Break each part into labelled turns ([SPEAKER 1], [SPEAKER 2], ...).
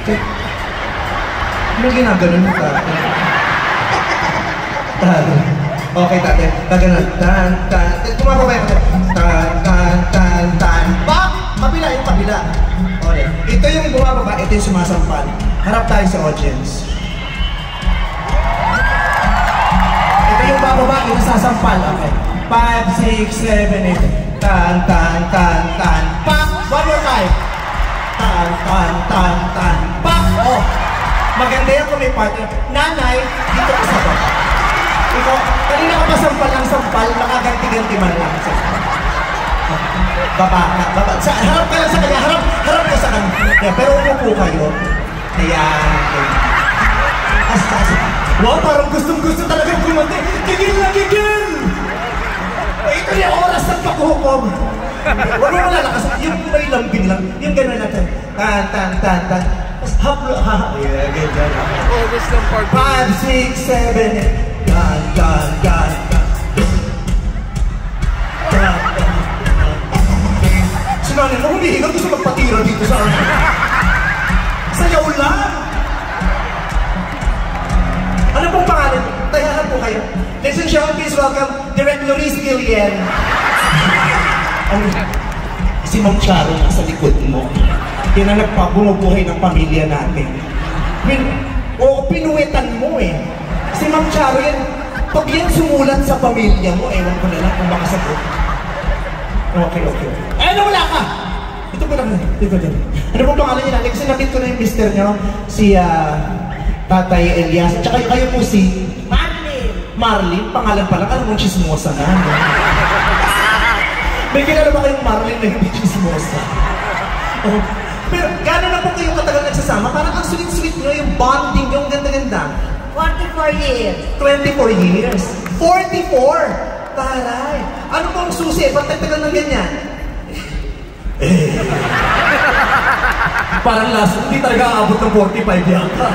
[SPEAKER 1] Ano ginaganon mo ka? Okay, tate. Taganon. Tan. Kumakabayan ka. Tan. Pak! Kabila yung kabila. Okay. Ito yung bumababa, ito yung sumasampal. Harap tayo sa audience. Ito yung bababa, ito sasampal. Okay. 5, 6, 7, 8. Tan. Pak! One more time. Tan. Pak! Oh! Maganda yan kung may partner. Nanay, dito ka sa baba. Ikaw, kanina ka pa sampal ng sampal, makaganti-ganti man lang. Baba. Harap ka lang sa kanya, harap ka sa kanya. Pero umupo kayo. Ayan. Wow, parang gustong-gusto talagang kumante. Gigil na gigil! Ito yung oras ng paghukom. Huwag mo malalakas. Yung may lambing lang. Yung gano'n natin. Tan. Haplo. Yeah, ganyan.
[SPEAKER 2] Oras ng part.
[SPEAKER 1] 5, 6, 7, 8. Tan. Sinanin mo, humihingal gusto magpatira dito sa akin. Sayaw lang! Ano pong pangalan? Tayahan po kayo. Ladies and gentlemen, please welcome Direct Loris Gillian. Si Ma'am Charo nasa likod mo. Yan ang nagpabumubuhay ng pamilya natin. Pinuwetan mo eh. Si Ma'am Charo yan, pag yan sumulat sa pamilya mo, ewan ko na lang kung makasagot. Okay. Wala ka! Ito ko lang. Ano pong pangalan niya natin? Kasi nakita ko na yung mister niyo, si Tatay Elias. Tsaka kayo po si Marlene. Pangalan pa lang, alam mong chismosa na. May kilala ba kayong Marlene na hindi chismosa? Oh. Pero gano'n na po kayong katagal nagsasama? Parang ang sweet-sweet nyo, yung bonding, yung ganda-ganda.
[SPEAKER 3] 44 years.
[SPEAKER 1] 24 years. 44! Taray! Ano pong susi? Ba't nagtagal ng ganyan? Parang last, hindi talaga aabot ng 45 yata.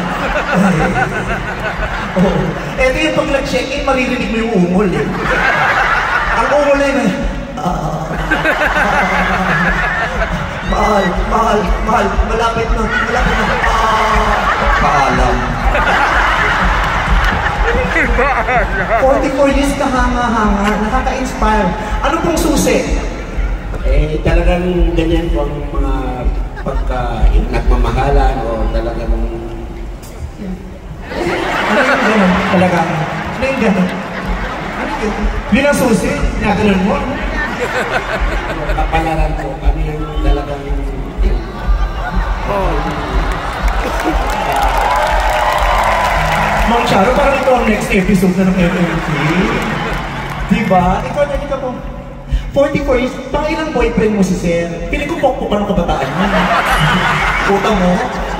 [SPEAKER 1] Ito yung pag nag-check-in, maririnig mo yung ungol. Ang ungol na yun. Mahal. Malapit na. Paalam. 44 years ka hanga-hanga, nakaka-inspire. Ano pong susi?
[SPEAKER 4] Talagang ganyan po ang mga nagmamahalan o talagang...
[SPEAKER 1] Ano yung gano'n? Talagang? Ano yung gano'n? Yun ang susi? Naganon mo?
[SPEAKER 4] Kapalaran po, ano yung talagang...
[SPEAKER 1] Ma'am Charo, parang ito ang next episode na ng MMT. Diba? Ikaw po. 44 years, pangilang boyfriend mo si Sir? Pinagkupok pa ng kabataan mo. Puta mo?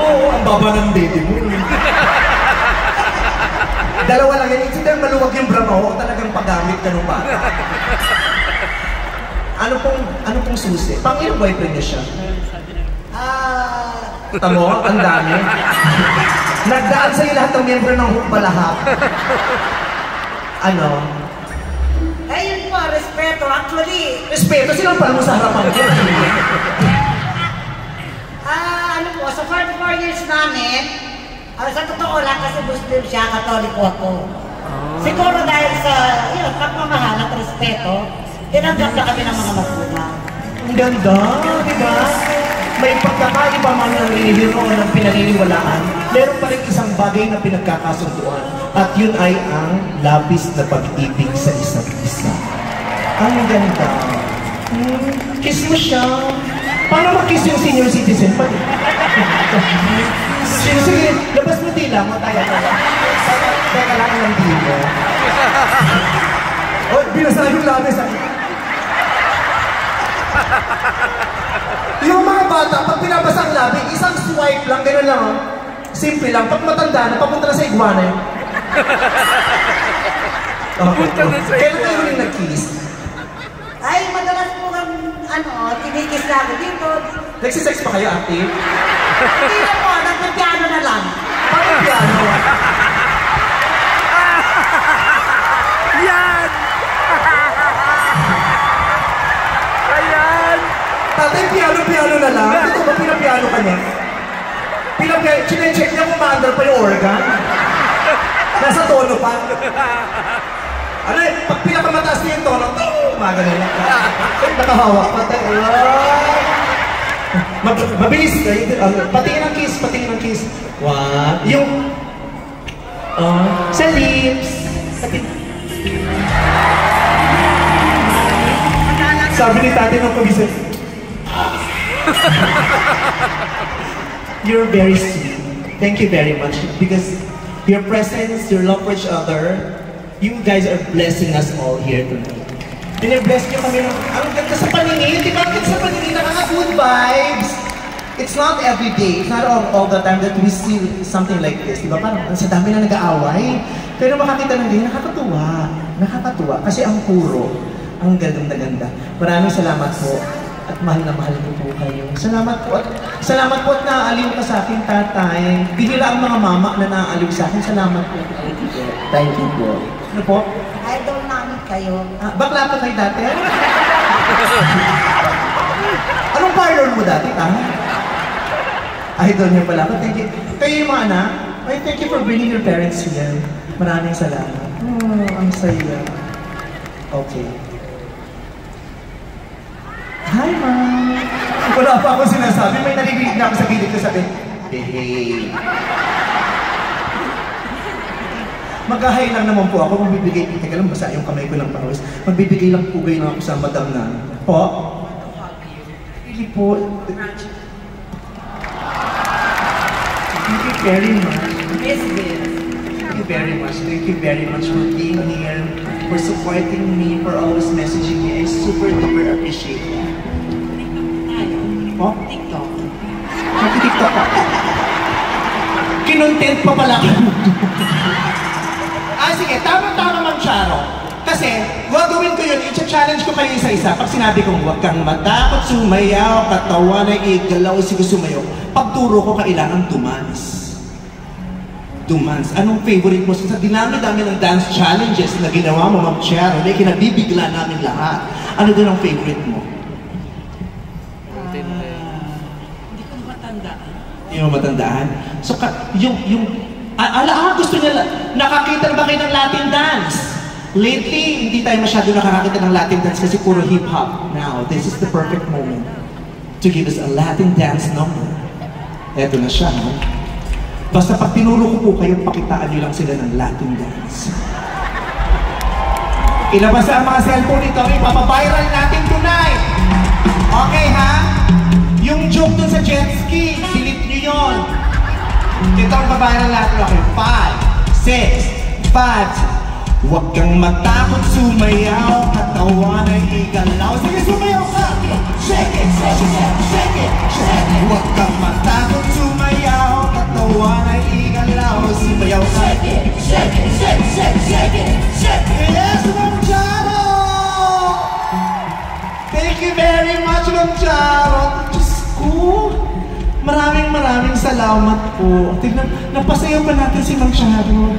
[SPEAKER 1] Oo, ang baba ng baby mo. Dalawa lang yan. Hindi maluwag yung bra mo. Talagang paggamit ka nung bata. Ano pong susi? Pangilang boyfriend niya siya? Tamo, ang dami. Nagdaan sa'yo lahat ng miyembro ng Hukbalahap. Ano?
[SPEAKER 3] Ayun po, respeto. Actually...
[SPEAKER 1] Respeto? Sinang pala mo sa harapan ko?
[SPEAKER 3] Ano po, sa 44 years namin, sa totoo lang kasi Muslim siya, Katoliko ako. Siguro dahil sa pagmamahal at respeto, tinanggap na kami ng mga magulang.
[SPEAKER 1] Ang ganda, di ba? May pagkakaiba man ng relihiyon o ng pinaniniwalaan, meron pa rin isang bagay na pinagkakasunduan. At yun ay ang labis na pag-ibig sa isa't isa. Ang ganda. Kiss mo siya. Paano mag-kiss yung senior citizen pa? Sige, labas mo dila mo tayo. Teka lang ng dila. Oh, binasa yung labis. Yung mga bata, pag pinabasa ang labi, isang swipe lang, gano'n lang. Simple lang. Pag matanda na, papunta na sa iguana yun. Kailan kayo huling nag-kiss?
[SPEAKER 3] Ay, madalas po kang, tinikis na ako dito.
[SPEAKER 1] Nagsisex pa kayo, ate?
[SPEAKER 3] Hindi na po, nagpiano na lang.
[SPEAKER 1] Paano piano?
[SPEAKER 2] Yan! Ayan!
[SPEAKER 1] Tatay, piano na lang? Ito ba pinapiano ka niya? Chinecheck niya kung maandar pa yung organ. Nasa tono pa. Ano eh, pag pinakamataas niya yung tono, magaling lang. Nakahawak pa tayo. Mabilis. Patingin ang kiss, patingin ang kiss. What? Yung... sa lips. Sabi ni tate nung pag-isip. You're very sweet. Thank you very much. Because your presence, your love for each other, you guys are blessing us all here tonight. Bine-bless niyo kami ng... Ang ganda sa paningin. Di ba? Ang ganda sa paningin. Nakaka-good vibes. It's not every day. It's not all the time that we see something like this. Di ba? Parang sa dami na nag-aaway. Pero makakita ng ganyan, nakakatuwa. Nakakatuwa. Kasi ang puro. Ang gandang na ganda. Maraming salamat po. At mahal na mahal ko po kayo. Salamat po at naaaliw ka sa akin, tatay. Bihira ang mga mama na naaaliw sa akin. Salamat po.
[SPEAKER 4] Thank you po.
[SPEAKER 1] Ano po?
[SPEAKER 3] Idol namin kayo.
[SPEAKER 1] Bakla pa kayo dati? Anong parlor mo dati, ta? Idol niyo pala ako. Thank you. Kayo yung mga anak, thank you for bringing your parents here. Maraming salamat. Ang saya. Okay. Hi, Mom! Wala pa ako sinasabi. May narinig na ako sa gilid ko sabi, behave. Mag-hi lang naman po ako. Magbibigay, teka lang, basa yung kamay ko ng pangawis. Magbibigay lang pugay lang ako sa madam na. Po? Really po. Thank you very much.
[SPEAKER 3] Miss this.
[SPEAKER 1] Thank you very much. Thank you very much for being here, for supporting me, for always messaging me. I super duper appreciate that. Po?
[SPEAKER 3] TikTok.
[SPEAKER 1] Nag-TikTok pa. Kinontent pa pala ka. Sige, tama-tama Mang Charo. Kasi, gagawin ko yun, i-challenge ko kayo isa-isa. Pag sinabi kong, huwag kang matakot, sumayaw, katawan ay igalaw, sige sumayaw. Pagturo ko, kailangan dumans. Dumans. Anong favorite mo? Sa dinami-dami ng dance challenges na ginawa mo, Mang Charo, na kinabibigla namin lahat. Ano din ang favorite mo?
[SPEAKER 3] Hindi ko matandaan.
[SPEAKER 1] Hindi mo matandaan? So, gusto niya, nakakita ba kayo ng Latin dance? Lately, hindi tayo masyado nakakakita ng Latin dance kasi puro hip-hop. Now, this is the perfect moment to give us a Latin dance number. Eto na siya, no? Basta pag tinuro ko po kayo, pakitaan niyo lang sila ng Latin dance. Ilabas ang mga cellphone ito, ipapaviral natin tonight. Okay, ha? Yung joke dun sa jet ski, delete niyo yun. Ito ang babae ng lahat. Okay, 5, 6, 5. Huwag kang matakot, sumayaw, katawan ay igalaw. Sige, sumayaw ka! Shake it, shake it, shake it, shake it. Huwag kang matakot, sumayaw, katawan ay igalaw. Sumayaw ka! Shake it, shake it, shake it, shake it, shake it. Yes, Mang Charo! Thank you very much, Mang Charo. Diyos ko! Maraming salamat po. Tignan, napasayaw pa natin si Mang Charo.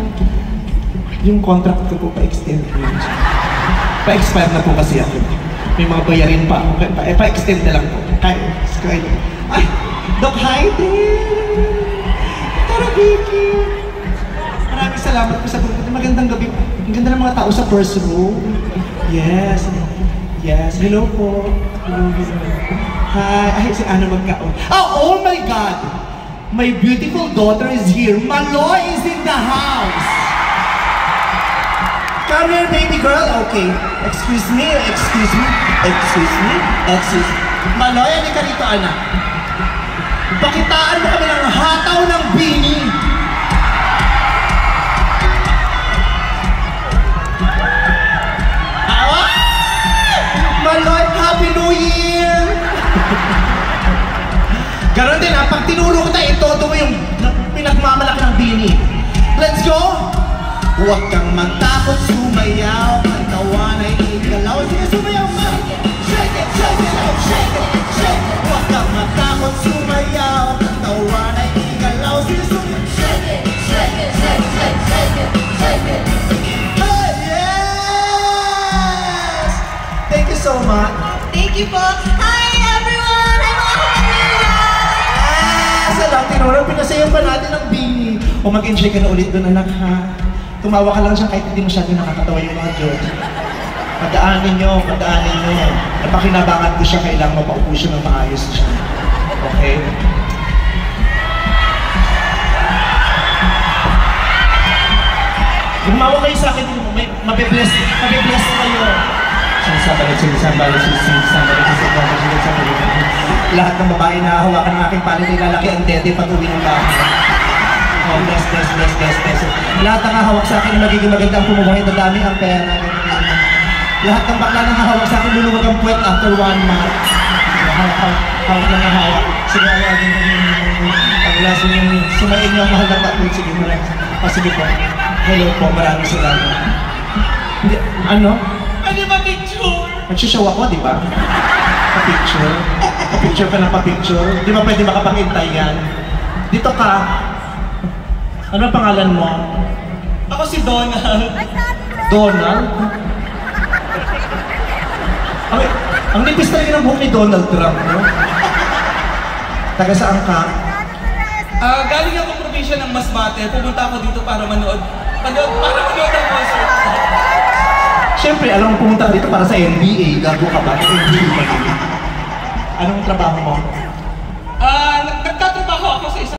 [SPEAKER 1] Yung contract ko po, pa-extend po. Pa-expire na po kasi ako. May mga bayarin pa. Pa-extend na lang po. Ay, Doc Heidi! Tara, Vicky! Maraming salamat po sa grupo. Magandang gabi. Ang ganda ng mga tao sa first row. Yes. Yes. Hello po. Hello. Hi. Ay, si Ana magkaon. Oh my God! My beautiful daughter is here. Maloy is in the house. Come here, baby girl. Okay. Excuse me. Maloy, ano ka rito, anak? Pakitaan mo kami ng hataw ng bini. Maloy, Happy New Year! Ganon din ha, pag tinuro ko tayo, itodo mo yung pinagmamalaki ng bini. Let's go! Huwag kang matakot, sumayaw, katawan ay igalaw. Sige, sumayaw ka! Shake it, shake it, shake it, shake it. Huwag kang matakot, sumayaw, katawan ay igalaw. Sige, sumayaw. Shake it, shake it, shake it, shake it, shake it. Hey, yes! Thank you so much.
[SPEAKER 3] Thank you po. Hi everyone! I'm Ahmed!
[SPEAKER 1] Sa lang, tinuro, pinasaya O mag-enjoy ka na ulit doon, anak, ha? Tumawa ka lang siya kahit hindi masyado nakakatawa yung mga joke. Padaanin nyo. Napakinabangan ko siya, kailangan mapaupo siya ng maayos siya. Okay? Gumawa kayo sa akin, mabibless kayo. Lahat ng babae na hawakan ng aking palad, nilalaki ang dede patuloy ng bahay. Oh, bless. Lahat ng hahawak sa akin, magiging magandang pumubuhay na dami ang pera. Lahat ng bakla na hahawak sa akin, luluwag ang puwet after 1 month. Hawak lang ang hawak. Sige, awagin ko sumayin niyo ang mahal na patuloy. Sige, sige po. Hello po, maraming salamat. Ano?
[SPEAKER 2] Ano ba picture?
[SPEAKER 1] Nagsushow ako, di ba? Pa-picture. Pa-picture ka ng pa-picture. Di ba pwede makapag-intay yan? Dito ka. Ano ang pangalan mo?
[SPEAKER 2] Ako si Donald.
[SPEAKER 1] Donald? Ang nipis talaga ng buhok ni Donald Trump, no? Taga saan ka?
[SPEAKER 2] Galing ako probinsya ng Masbate. Pumunta ako dito para manood ng concert.
[SPEAKER 1] Siyempre, alam mo pumunta ka dito para sa NBA. Gago ka ba? NBA ba? Anong trabaho mo?